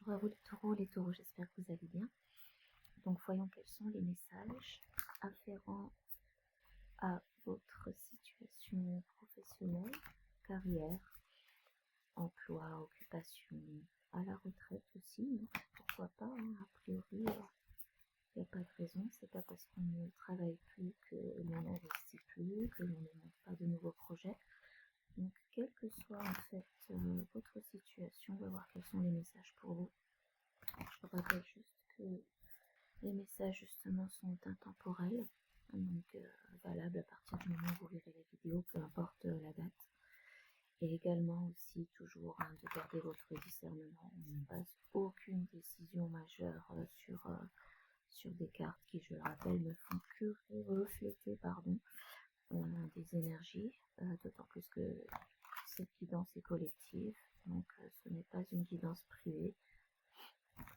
Bonjour à vous les taureaux. Les taureaux, j'espère que vous allez bien. Donc voyons quels sont les messages afférents à votre situation professionnelle, carrière, emploi, occupation, à la retraite aussi, pourquoi pas, hein. A priori, il n'y a pas de raison, c'est pas parce qu'on ne travaille plus que l'on n'investit plus, que l'on ne monte pas de nouveaux projets. Donc quelle que soit en fait votre situation, on va voir quels sont les messages pour vous. Je vous rappelle juste que les messages justement sont intemporels, donc valables à partir du moment où vous verrez la vidéo, peu importe la date. Et également aussi toujours de garder votre discernement. On ne passe aucune décision majeure sur des cartes qui, je le rappelle, ne font que refléter des énergies, d'autant plus que cette guidance est collective, donc ce n'est pas une guidance privée.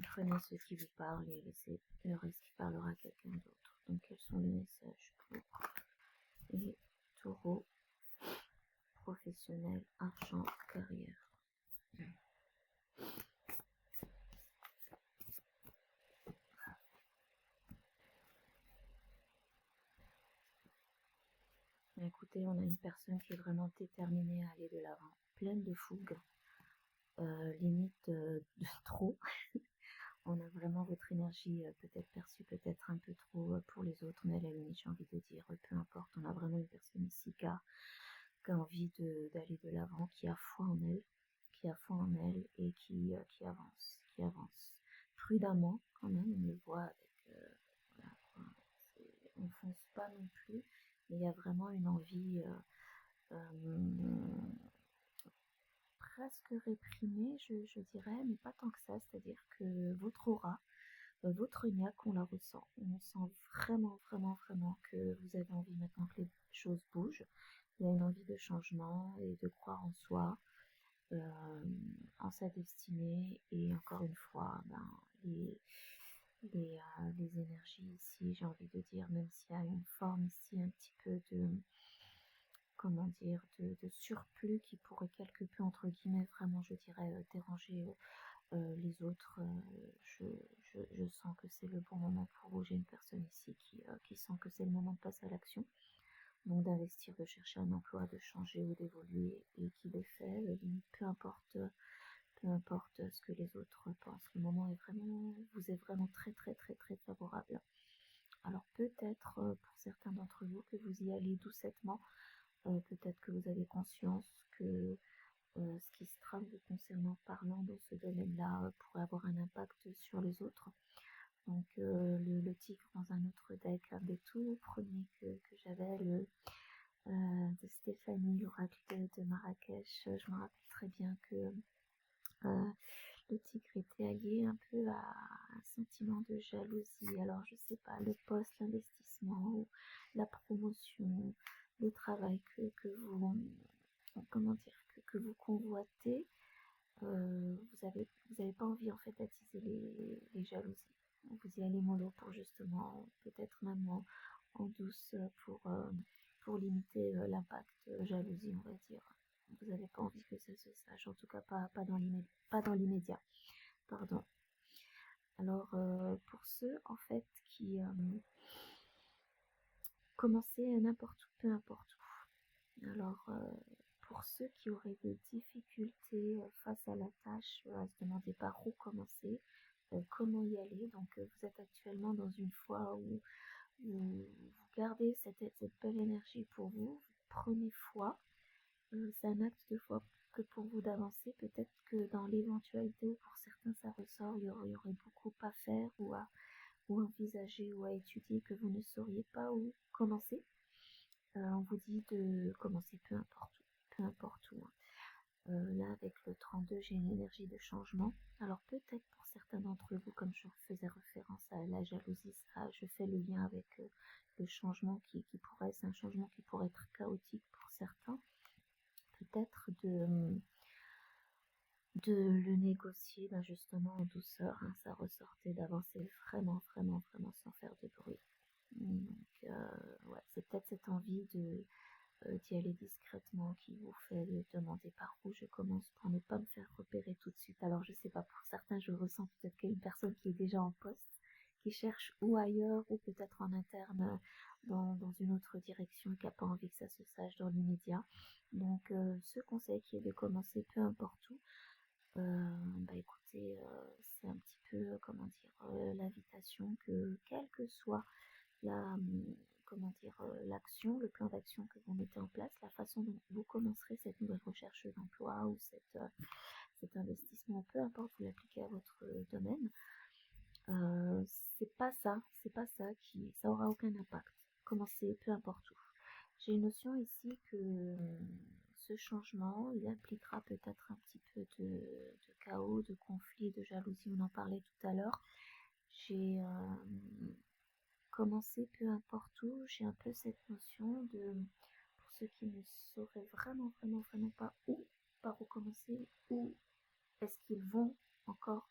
Prenez ce qui vous parle et laissez le reste qui parlera à quelqu'un d'autre. Donc quels sont les messages pour les taureaux professionnels, argent, carrière? Écoutez, on a une personne qui est vraiment déterminée à aller de l'avant, pleine de fougue, limite de trop. On a vraiment votre énergie peut-être perçue peut-être un peu trop pour les autres, mais à la limite, j'ai envie de dire, peu importe, on a vraiment une personne ici qui a envie d'aller de l'avant, qui a foi en elle, et qui avance prudemment quand même. On le voit avec voilà, on fonce pas non plus, mais il y a vraiment une envie presque réprimée, je dirais, mais pas tant que ça. C'est-à-dire que votre aura, votre niaque, on la ressent. On sent vraiment que vous avez envie maintenant que les choses bougent. Il y a une envie de changement et de croire en soi, en sa destinée. Et encore une fois, les énergies ici, j'ai envie de dire, même s'il y a une forme ici un petit peu de, comment dire, de surplus qui pourrait quelque peu, entre guillemets, vraiment, je dirais, déranger les autres, je sens que c'est le bon moment pour vous. J'ai une personne ici qui sent que c'est le moment de passer à l'action, donc d'investir, de chercher un emploi, de changer ou d'évoluer, et qui le fait, peu importe ce que les autres pensent. Le moment vous est vraiment très favorable. Alors peut-être pour certains d'entre vous que vous y allez doucettement, peut-être que vous avez conscience que ce qui se trame vous concernant parlant dans ce domaine-là pourrait avoir un impact sur les autres. Donc le tigre dans un autre deck, un des tout premiers que j'avais, de Stéphanie, l'oracle de Marrakech. Je me rappelle très bien que le tigre était allié un peu à un sentiment de jalousie. Alors je sais pas, le poste, l'investissement, ou la promotion, le travail que vous, comment dire, que vous convoitez, vous avez pas envie en fait d'attiser les jalousies. Vous y allez mollo pour justement, peut-être même en douce, pour limiter l'impact jalousie, on va dire. Vous n'avez pas envie que ça se sache, en tout cas pas dans l'immédiat. Pardon. Alors pour ceux en fait qui commençaient n'importe où, peu importe où. Alors pour ceux qui auraient des difficultés face à la tâche, à se demander par où commencer, comment y aller. Donc vous êtes actuellement dans une foi où vous gardez cette belle énergie pour vous, vous prenez foi. C'est un acte de foi que pour vous d'avancer. Peut-être que dans l'éventualité où pour certains ça ressort, il y aurait beaucoup à faire ou envisager ou à étudier, que vous ne sauriez pas où commencer. On vous dit de commencer peu importe où. Là, avec le 32, j'ai une énergie de changement. Alors peut-être pour certains d'entre vous, comme je faisais référence à la jalousie, ça, je fais le lien avec le changement c'est un changement qui pourrait être chaotique pour certains. Peut-être de le négocier, justement en douceur, hein, ça ressortait d'avancer vraiment sans faire de bruit. Donc ouais, c'est peut-être cette envie d'y aller discrètement qui vous fait demander par où je commence pour ne pas me faire repérer tout de suite. Alors je sais pas, pour certains je ressens peut-être qu'il y a une personne qui est déjà en poste, qui cherche ou ailleurs ou peut-être en interne dans une autre direction et qui n'a pas envie que ça se sache dans l'immédiat. Donc ce conseil qui est de commencer peu importe où, bah écoutez, c'est un petit peu, comment dire, l'invitation que quelle que soit la, comment dire, l'action, le plan d'action que vous mettez en place, la façon dont vous commencerez cette nouvelle recherche d'emploi ou cet investissement, peu importe, vous l'appliquez à votre domaine, euh, c'est pas ça ça aura aucun impact. Commencez peu importe où. J'ai une notion ici que ce changement, il impliquera peut-être un petit peu de chaos, de conflit, de jalousie, on en parlait tout à l'heure. J'ai commencé peu importe où, j'ai un peu cette notion de, pour ceux qui ne sauraient vraiment pas où, par où commencer, où est-ce qu'ils vont encore,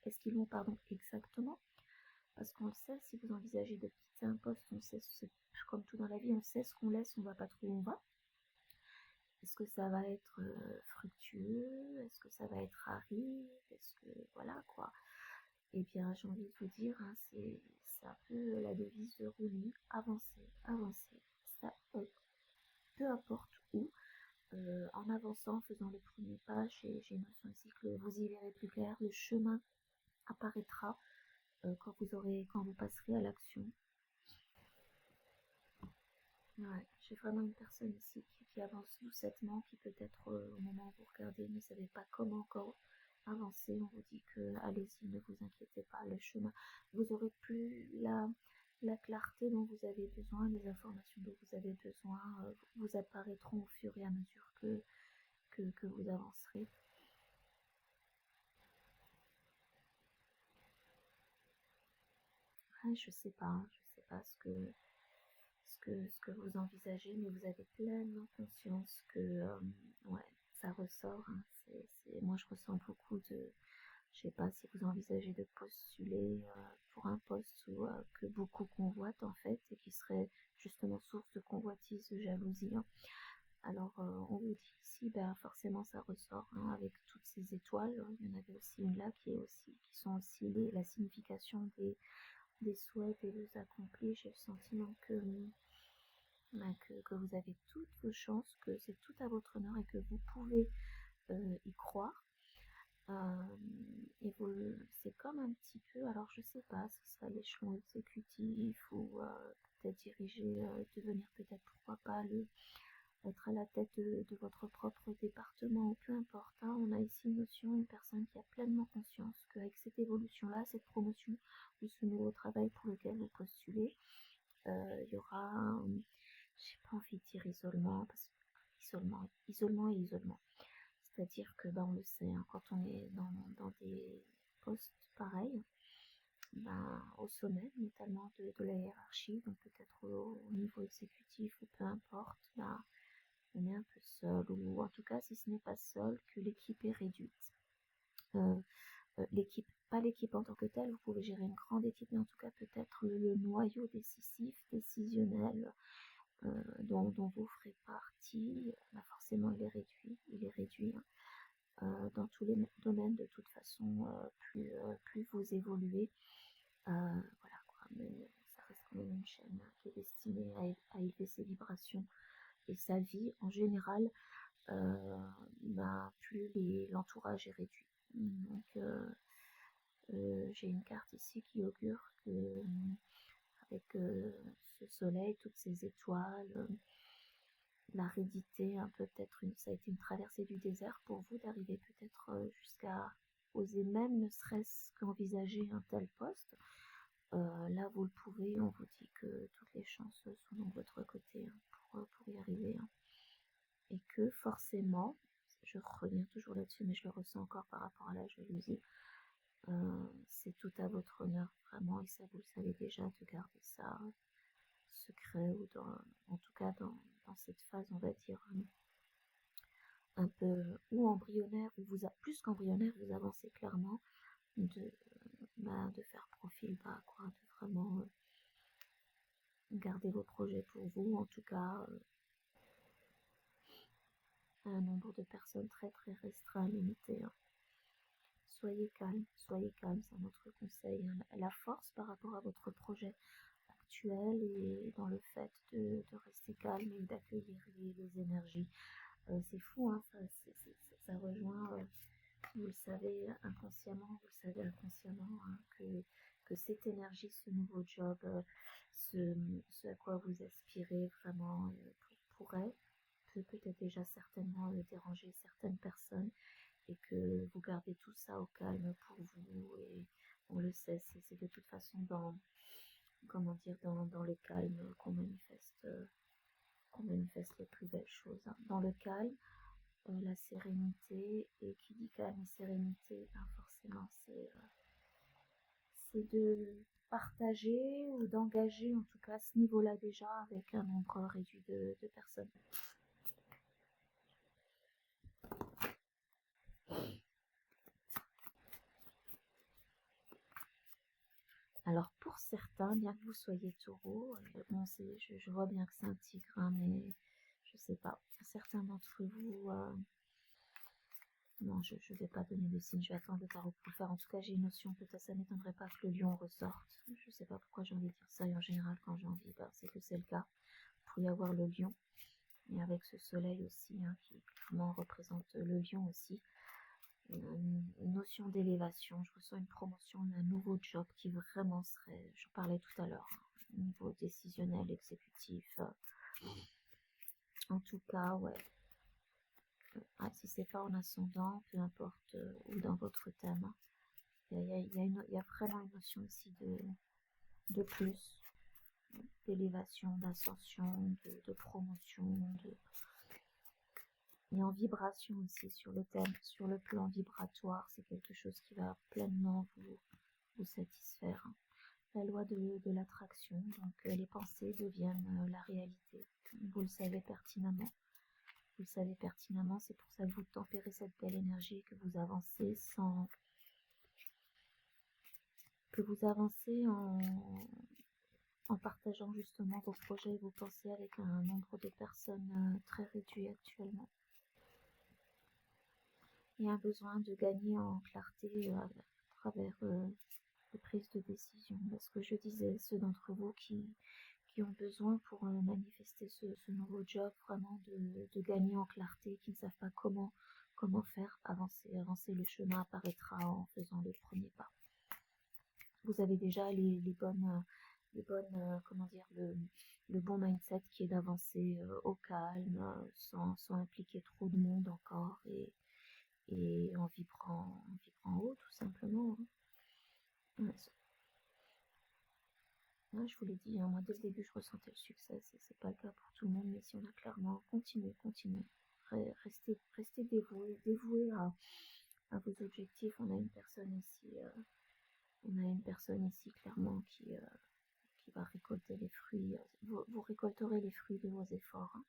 est-ce qu'ils vont, pardon, exactement, parce qu'on le sait, si vous envisagez de quitter un poste, on sait, comme tout dans la vie, on sait ce qu'on laisse, on va pas trop où on va. Est-ce que ça va être fructueux? Est-ce que ça va être aride? Est-ce que, voilà, quoi. Eh bien, j'ai envie de vous dire, hein, c'est un peu la devise de Rumi, avancer, ça, peu importe où, en avançant, en faisant le premier pas, j'ai une notion ici que vous y verrez plus clair, le chemin apparaîtra quand vous passerez à l'action. Ouais, j'ai vraiment une personne ici qui avance doucettement, qui peut-être au moment où vous regardez ne savez pas comment encore avancer. On vous dit que allez-y, ne vous inquiétez pas, le chemin. Vous aurez plus la clarté dont vous avez besoin, les informations dont vous avez besoin vous apparaîtront au fur et à mesure que vous avancerez. Ouais, je sais pas ce que vous envisagez, mais vous avez pleinement conscience que ouais, ça ressort. Hein. Moi, je ressens beaucoup de. Je sais pas si vous envisagez de postuler pour un poste que beaucoup convoitent en fait et qui serait justement source de convoitise, de jalousie. Hein. Alors, on vous dit ici, ben, forcément, ça ressort hein, avec toutes ces étoiles. Il y en avait aussi une là qui sont aussi la signification des souhaits, des vœux accomplis. J'ai le sentiment que vous avez toutes vos chances, que c'est tout à votre honneur et que vous pouvez y croire. Et c'est comme un petit peu, alors je sais pas, ce serait l'échelon exécutif ou peut-être diriger, devenir peut-être pourquoi pas être à la tête de votre propre département ou peu importe. Hein, on a ici une notion, une personne qui a pleinement conscience qu'avec cette évolution-là, cette promotion ou ce nouveau travail pour lequel vous postulez, il y aura, j'ai pas envie de dire isolement, parce que isolement et isolement. C'est-à-dire que, ben, on le sait, hein, quand on est dans des postes pareils, ben, au sommet, notamment de la hiérarchie, donc peut-être au niveau exécutif ou peu importe, ben, on est un peu seul, ou en tout cas, si ce n'est pas seul, que l'équipe est réduite. Euh, l'équipe, pas l'équipe en tant que telle, vous pouvez gérer une grande équipe, mais en tout cas peut-être le noyau décisif, décisionnel, dont vous ferez partie, bah forcément il est réduit. Hein. Dans tous les domaines de toute façon, plus vous évoluez, voilà quoi, mais ça reste quand même une chaîne hein, qui est destinée à élever ses vibrations et sa vie en général, bah, plus l'entourage est réduit. Donc j'ai une carte ici qui augure que avec ce soleil, toutes ces étoiles, l'aridité, un peu peut-être ça a été une traversée du désert pour vous d'arriver peut-être jusqu'à oser même ne serait-ce qu'envisager un tel poste. Là vous le pouvez, on vous dit que toutes les chances sont de votre côté hein, pour y arriver. Hein. Et que forcément, je reviens toujours là-dessus, mais je le ressens encore par rapport à la jalousie, c'est tout à votre honneur vraiment, et ça vous le savez déjà, de garder ça secret ou en tout cas dans cette phase, on va dire, un peu ou embryonnaire, ou plus qu'embryonnaire, vous avancez clairement de faire profil bas, quoi, de vraiment garder vos projets pour vous, en tout cas, un nombre de personnes très très restreint, limité, hein. Soyez calme, c'est un autre conseil, hein. La force par rapport à votre projet actuel et dans le fait de rester calme et d'accueillir les énergies. C'est fou, hein, ça rejoint, vous le savez inconsciemment, hein, que cette énergie, ce nouveau job, ce à quoi vous aspirez vraiment pourrait, peut peut-être déjà certainement déranger certaines personnes et que vous gardez tout ça au calme pour vous et on le sait, c'est de toute façon dans, comment dire, dans le calme qu'on manifeste les plus belles choses, hein. Dans le calme, la sérénité, et qui dit calme et sérénité, ben forcément c'est de partager ou d'engager en tout cas à ce niveau-là déjà avec un nombre réduit de personnes. Alors pour certains, bien que vous soyez taureau, bon je vois bien que c'est un tigre, hein, mais je sais pas, certains d'entre vous, non, je vais pas donner de signe, je vais attendre le tarot pour le faire. En tout cas, j'ai une notion, peut-être ça m'étonnerait pas que le lion ressorte. Je sais pas pourquoi j'ai envie de dire ça, et en général, quand j'ai envie, ben, c'est que c'est le cas. Il faut y avoir le lion, et avec ce soleil aussi, hein, qui clairement représente le lion aussi. Une notion d'élévation, je ressens une promotion, un nouveau job qui vraiment serait, j'en parlais tout à l'heure, hein, au niveau décisionnel, exécutif. En tout cas, ouais. Ah, si c'est pas en ascendant, peu importe, ou dans votre thème, hein. Il y a vraiment une notion ici de plus, d'élévation, d'ascension, de promotion, et en vibration aussi sur le thème, sur le plan vibratoire, c'est quelque chose qui va pleinement vous satisfaire, hein. La loi de l'attraction, donc les pensées deviennent la réalité. Vous le savez pertinemment. Vous le savez pertinemment, c'est pour ça que vous tempérez cette belle énergie, que vous avancez en partageant justement vos projets et vos pensées avec un nombre de personnes très réduit actuellement. Il y a un besoin de gagner en clarté à travers les prises de décision. Parce que je disais, ceux d'entre vous qui ont besoin pour manifester ce nouveau job, vraiment de gagner en clarté, qui ne savent pas comment faire avancer. Le chemin apparaîtra en faisant les premiers pas. Vous avez déjà comment dire, le bon mindset qui est d'avancer au calme, sans impliquer trop de monde encore et en vibrant haut tout simplement, hein. Ouais, ouais, je vous l'ai dit, hein, moi dès le début je ressentais le succès, c'est pas le cas pour tout le monde, mais si on a clairement continué, restez dévoué à vos objectifs. On a une personne ici clairement qui va récolter les fruits. Vous récolterez les fruits de vos efforts, hein.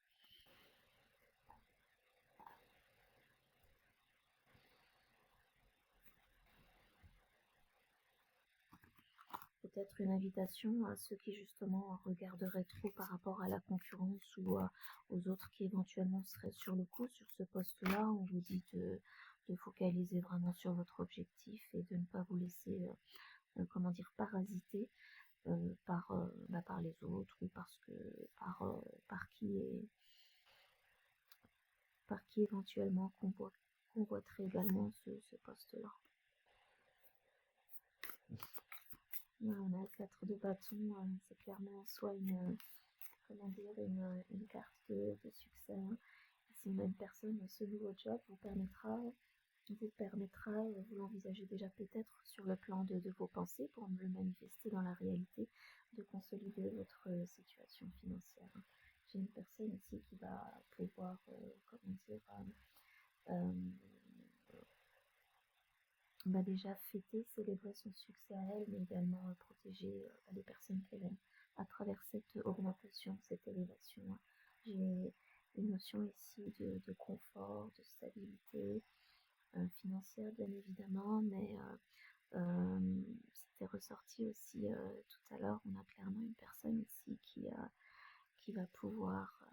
Peut-être une invitation à ceux qui justement regarderaient trop par rapport à la concurrence ou aux autres qui éventuellement seraient sur le coup sur ce poste-là. On vous dit de focaliser vraiment sur votre objectif et de ne pas vous laisser, comment dire, parasiter par les autres ou par, par qui est par qui éventuellement convoiterait également ce poste-là. Là, on a le 4 de bâton, c'est clairement soit comment dire, une carte de succès, hein. Si on a une personne, ce nouveau job vous l'envisagez déjà peut-être sur le plan de vos pensées pour le manifester dans la réalité, de consolider votre situation financière. J'ai une personne ici qui va pouvoir, comment dire, va déjà fêter, célébrer son succès à elle, mais également protéger les personnes qu'elle aime à travers cette augmentation, cette élévation, hein. J'ai une notion ici de confort, de stabilité financière bien évidemment, mais c'était ressorti aussi tout à l'heure. On a clairement une personne ici qui va pouvoir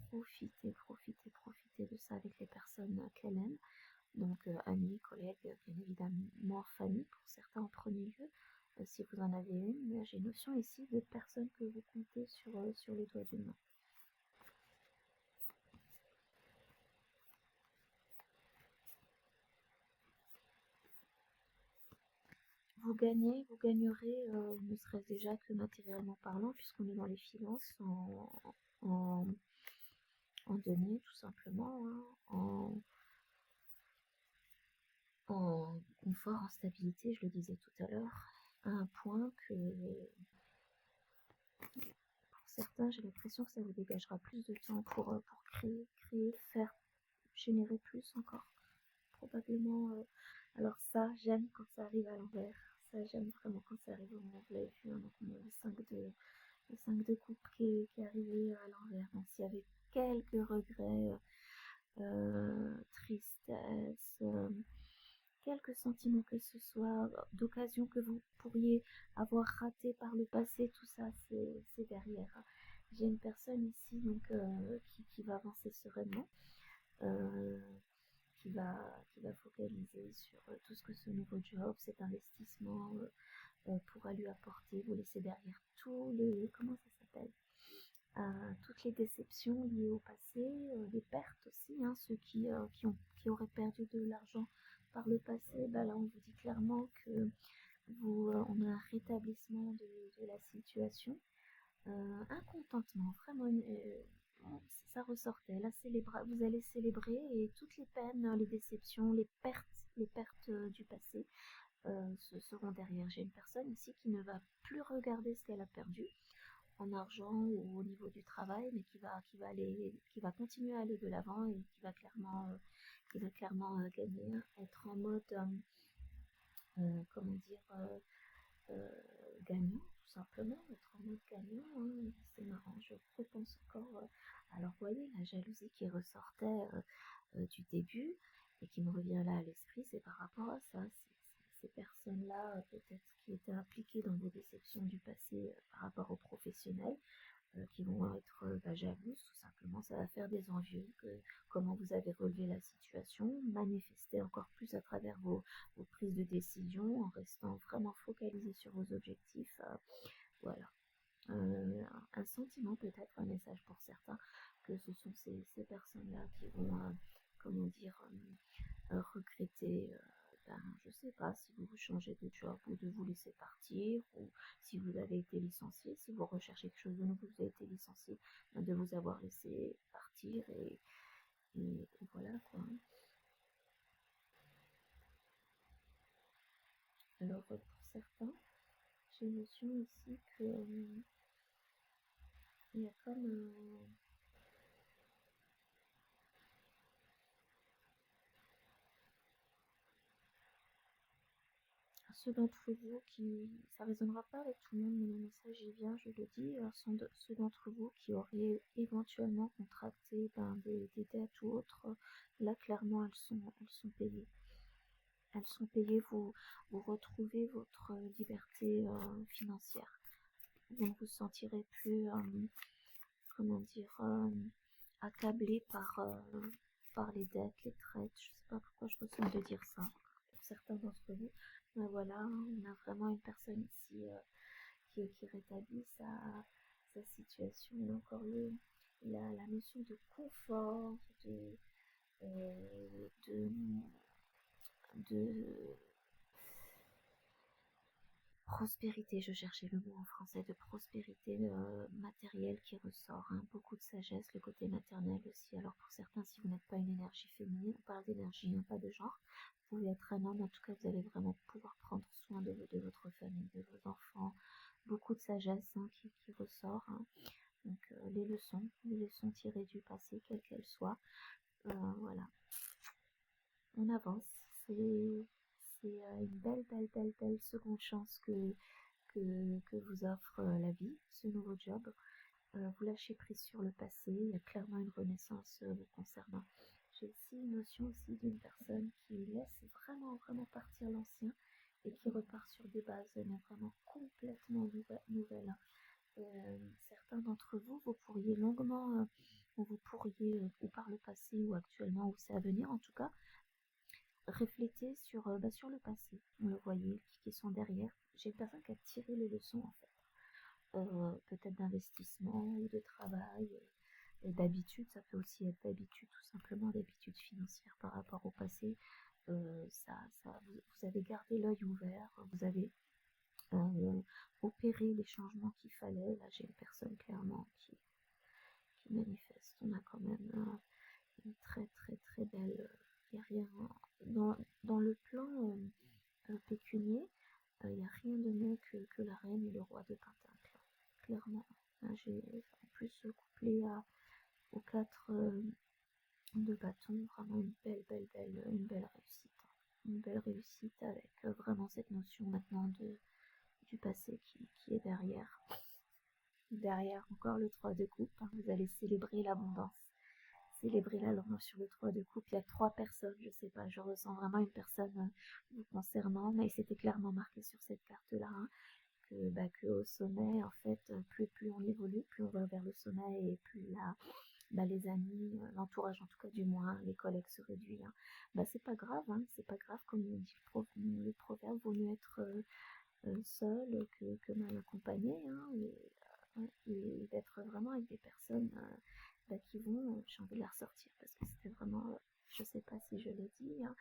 profiter de ça avec les personnes qu'elle aime. Donc amis, collègues, bien évidemment famille pour certains en premier lieu, si vous en avez une, mais j'ai notion ici de personnes que vous comptez sur les doigts d'une main. Vous gagnerez, ne serait-ce déjà que matériellement parlant, puisqu'on est dans les finances, en, en deniers tout simplement, hein, en confort, en stabilité, je le disais tout à l'heure, à un point que pour certains, j'ai l'impression que ça vous dégagera plus de temps pour créer, faire, générer plus encore. Probablement. Alors ça, j'aime quand ça arrive à l'envers. Ça, j'aime vraiment quand ça arrive au moment. Vous l'avez vu, hein, donc le 5 de coupe qui est arrivé à l'envers. Donc s'il y avait quelques regrets, tristesse, quelques sentiments que ce soit, d'occasion que vous pourriez avoir raté par le passé, tout ça, c'est derrière. J'ai une personne ici donc qui va avancer sereinement. Euh, qui va focaliser sur tout ce que ce nouveau job, cet investissement pourra lui apporter. Vous laissez derrière tous les, comment ça s'appelle, toutes les déceptions liées au passé, les pertes aussi, hein, ceux qui auraient perdu de l'argent par le passé, bah là on vous dit clairement que on a un rétablissement de la situation, un contentement, vraiment ça ressortait. Là, vous allez célébrer et toutes les peines, les déceptions, les pertes du passé se seront derrière. J'ai une personne ici qui ne va plus regarder ce qu'elle a perdu en argent ou au niveau du travail, mais qui va continuer à aller de l'avant et qui va clairement gagner, être en mode, comment dire, euh, gagnant, tout simplement, être en mode gagnant, hein. C'est marrant, je repense encore. Alors, vous voyez, la jalousie qui ressortait du début et qui me revient là à l'esprit, c'est par rapport à ça. Ces personnes-là, peut-être qui étaient impliquées dans vos déceptions du passé par rapport aux professionnels, qui vont être jalouses, tout simplement. Ça va faire des envieux, comment vous avez relevé la situation, manifester encore plus à travers vos prises de décision, en restant vraiment focalisé sur vos objectifs. Voilà. Un sentiment, peut-être un message pour certains, que ce sont ces personnes-là qui vont, comment dire, regretter, je sais pas, si vous changez de job ou de vous laisser partir, ou si vous avez été licencié, si vous recherchez quelque chose de nouveau, vous avez été licencié, de vous avoir laissé partir, et voilà quoi. Alors pour certains, j'ai notion ici que il y a comme ceux d'entre vous qui, ça résonnera pas avec tout le monde, mais le message y vient, je le dis, ceux d'entre vous qui auraient éventuellement contracté des dettes ou autres, là clairement elles sont payées. Elles sont payées, vous retrouvez votre liberté financière. Vous ne vous sentirez plus, comment dire, accablé par les dettes, les traites. Je sais pas pourquoi je ressens de dire ça pour certains d'entre vous. Mais voilà, on a vraiment une personne ici qui rétablit sa situation. Il y a encore la notion de confort, de, de prospérité, je cherchais le mot en français, de prospérité matérielle qui ressort, hein. Beaucoup de sagesse, le côté maternel aussi. Alors pour certains, si vous n'êtes pas une énergie féminine, on parle d'énergie, hein, pas de genre, vous pouvez être un homme, en tout cas vous allez vraiment pouvoir prendre soin de votre famille, de vos enfants. Beaucoup de sagesse, hein, qui ressort, hein. Donc les leçons tirées du passé, quelles qu'elles soient, voilà. On avance, c'est une belle seconde chance que vous offre la vie, ce nouveau job. Vous lâchez prise sur le passé, il y a clairement une renaissance vous concernant. J'ai ici une notion aussi d'une personne qui laisse vraiment partir l'ancien et qui repart sur des bases mais vraiment complètement nouvelles. Certains d'entre vous, vous pourriez longuement où vous pourriez, ou par le passé ou actuellement, ou c'est à venir en tout cas, refléter sur le passé. Vous le voyez, qui sont derrière. J'ai une personne qui a tiré les leçons en fait. Peut-être d'investissement ou de travail, d'habitude, ça peut aussi être d'habitude, tout simplement d'habitude financière par rapport au passé. Vous avez gardé l'œil ouvert, vous avez opéré les changements qu'il fallait. Là, j'ai une personne clairement qui manifeste. On a quand même une très très très belle. Il n'y a rien dans le plan pécunier. Il n'y a rien de mieux que la reine et le roi de Pentacle. Clairement. Là, j'ai en plus couplé aux 4 de bâton, vraiment une belle réussite. Une belle réussite avec vraiment cette notion maintenant du passé qui est derrière. Derrière encore le 3 de coupe, hein, vous allez célébrer l'abondance. Célébrer l'amour sur le 3 de coupe. Il y a 3 personnes, je sais pas, je ressens vraiment une personne vous concernant, mais c'était clairement marqué sur cette carte-là, hein, que au sommet, en fait, plus on évolue, plus on va vers le sommet et plus là, les amis, l'entourage en tout cas du moins, les collègues se réduisent. Hein. C'est pas grave, hein, c'est pas grave, comme dit le proverbe, vaut mieux être seul que mal accompagné, hein, et d'être vraiment avec des personnes qui vont, j'ai envie de la ressortir parce que c'était vraiment, je sais pas si je l'ai dit, hein,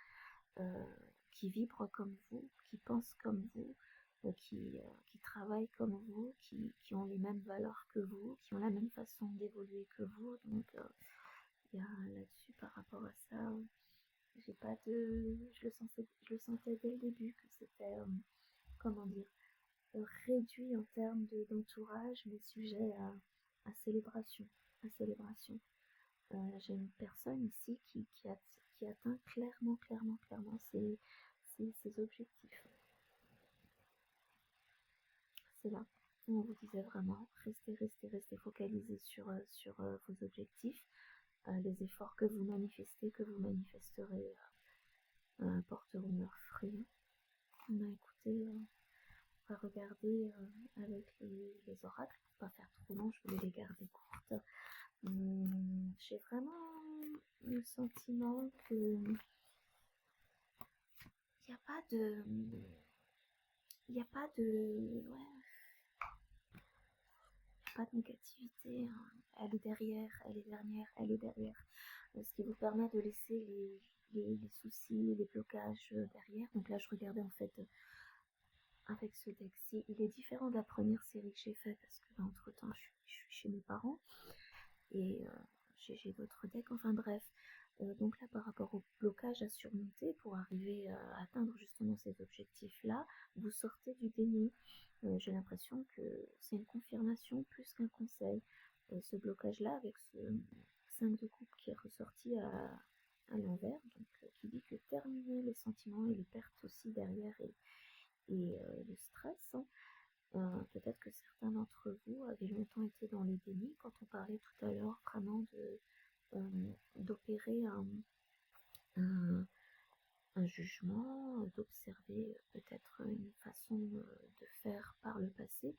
qui vibrent comme vous, qui pensent comme vous, qui travaillent comme vous, qui ont les mêmes valeurs que vous, qui ont la même façon d'évoluer que vous. Donc il y a là-dessus par rapport à ça, j'ai pas de, je le sentais dès le début que c'était, comment dire, réduit en termes d'entourage, mais sujet à célébration, à célébration. J'ai une personne ici qui atteint clairement ses objectifs. C'est là où on vous disait vraiment, restez focalisés sur vos objectifs. Les efforts que vous manifestez, que vous manifesterez, porteront leurs fruits. On a écouté, on va regarder avec les oracles, pour pas faire trop long, je voulais les garder courtes. J'ai vraiment le sentiment que il n'y a pas de, pas de négativité, hein. Elle est derrière, elle est dernière, elle est derrière. Ce qui vous permet de laisser les soucis, les blocages derrière. Donc là, je regardais en fait avec ce deck-ci. Il est différent de la première série que j'ai faite parce que entre temps, je suis chez mes parents et j'ai d'autres decks. Enfin bref. Donc là, par rapport au blocage à surmonter pour arriver à atteindre justement ces objectifs-là, vous sortez du déni. J'ai l'impression que c'est une confirmation plus qu'un conseil. Ce blocage-là, avec ce 5 de coupe qui est ressorti à l'envers, donc qui dit que terminer les sentiments et les pertes aussi derrière et le stress, hein. Peut-être que certains d'entre vous avaient longtemps été dans le déni quand on parlait tout à l'heure vraiment d'opérer un jugement, d'observer peut-être une façon de faire par le passé.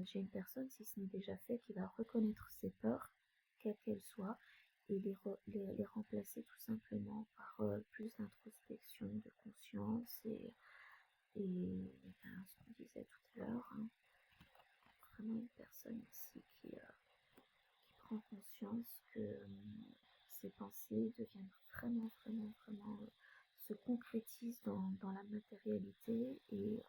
J'ai une personne, si ce n'est déjà fait, qui va reconnaître ses peurs, quelles qu'elles soient, et les remplacer tout simplement par plus d'introspection, de conscience et ce qu'on disait tout à l'heure, hein, vraiment une personne ici qui prend conscience que ses pensées deviennent vraiment se concrétisent dans la matérialité et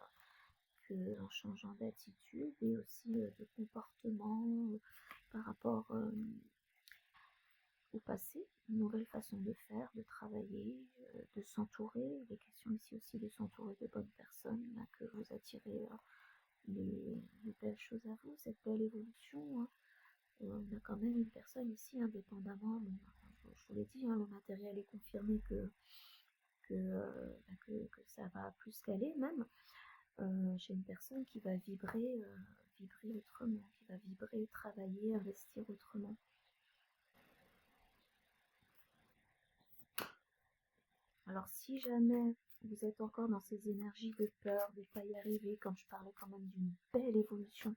en changeant d'attitude et aussi de comportement par rapport au passé, une nouvelle façon de faire, de travailler, de s'entourer. Il est question ici aussi de s'entourer de bonnes personnes, là, que vous attirez les belles choses à vous, cette belle évolution, hein. On a quand même une personne ici, indépendamment, bon, je vous l'ai dit, hein, le matériel est confirmé que ça va plus qu'aller même. J'ai une personne qui va vibrer autrement, qui va vibrer, travailler, investir autrement. Alors si jamais vous êtes encore dans ces énergies de peur, de ne pas y arriver, quand je parlais quand même d'une belle évolution,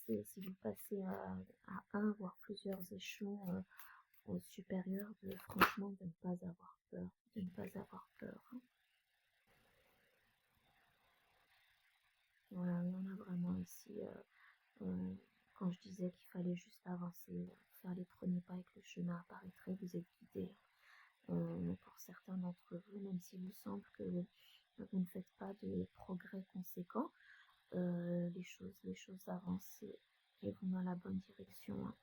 Si vous passez à un voire plusieurs échelons supérieurs, franchement de ne pas avoir peur, de ne pas avoir peur. Hein. Voilà, on a vraiment ici, quand je disais qu'il fallait juste avancer, faire les premiers pas et que le chemin apparaîtrait, vous êtes guidé. Pour certains d'entre vous, même s'il vous semble que vous ne faites pas de progrès conséquents, les choses avancent et vont dans la bonne direction. Hein.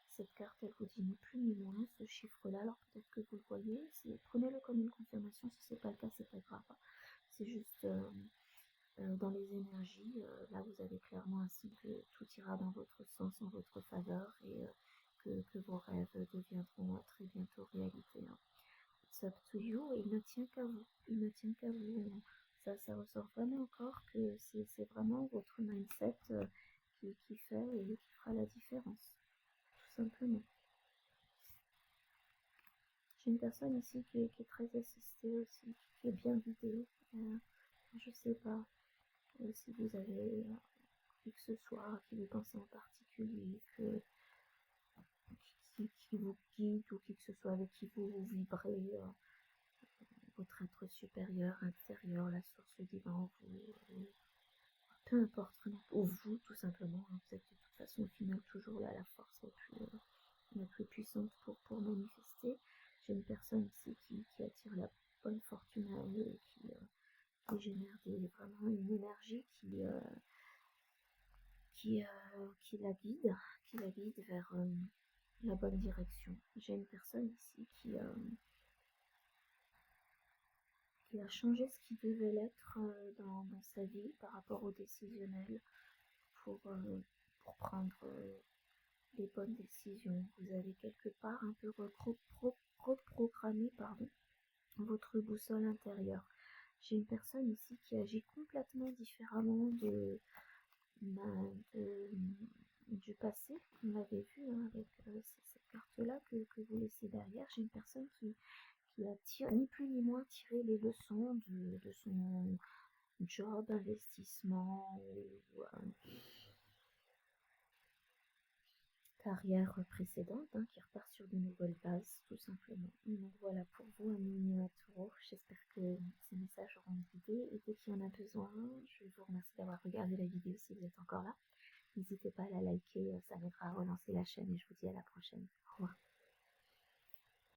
Cette carte, elle vous dit ni plus ni moins ce chiffre-là. Alors peut-être que vous le voyez, prenez-le comme une confirmation. Si c'est pas le cas, c'est pas grave. C'est juste dans les énergies. Là, vous avez clairement un signe que tout ira dans votre sens, en votre faveur, et que vos rêves deviendront très bientôt réalité. Hein. It's up to you, et il ne tient qu'à vous. Il ne tient qu'à vous. Ça ressort vraiment encore que c'est vraiment votre mindset qui fait et qui fera la différence. Tout simplement. J'ai une personne ici qui est très assistée aussi, qui est bien guidée. Je sais pas si vous avez qui que ce soit qui vous pensez en particulier, qui vous guide ou qui que ce soit avec qui vous vibrez, votre être supérieur, intérieur, la source divine en vous, peu importe vraiment, ou vous tout simplement. Hein, vous êtes de toute façon au final toujours là la force la plus puissante pour manifester. J'ai une personne ici qui attire la bonne fortune à elle et qui génère vraiment une énergie qui la guide vers la bonne direction. J'ai une personne ici qui a changé ce qui devait l'être dans sa vie par rapport au décisionnel pour prendre les bonnes décisions. Vous avez quelque part un peu reprogrammé votre boussole intérieure. J'ai une personne ici qui agit complètement différemment du passé. On l'avait vu hein, avec cette carte-là que vous laissez derrière. J'ai une personne qui a ni plus ni moins tiré les leçons de son job, investissement ou carrière précédente, hein, qui repart sur de nouvelles bases, tout simplement. Donc voilà pour vous, Amélie Taureau. J'espère que ces messages auront guidé et dès qu'il y en a besoin, je vous remercie d'avoir regardé la vidéo si vous êtes encore là. N'hésitez pas à la liker, ça m'aidera à relancer la chaîne et je vous dis à la prochaine. Au revoir.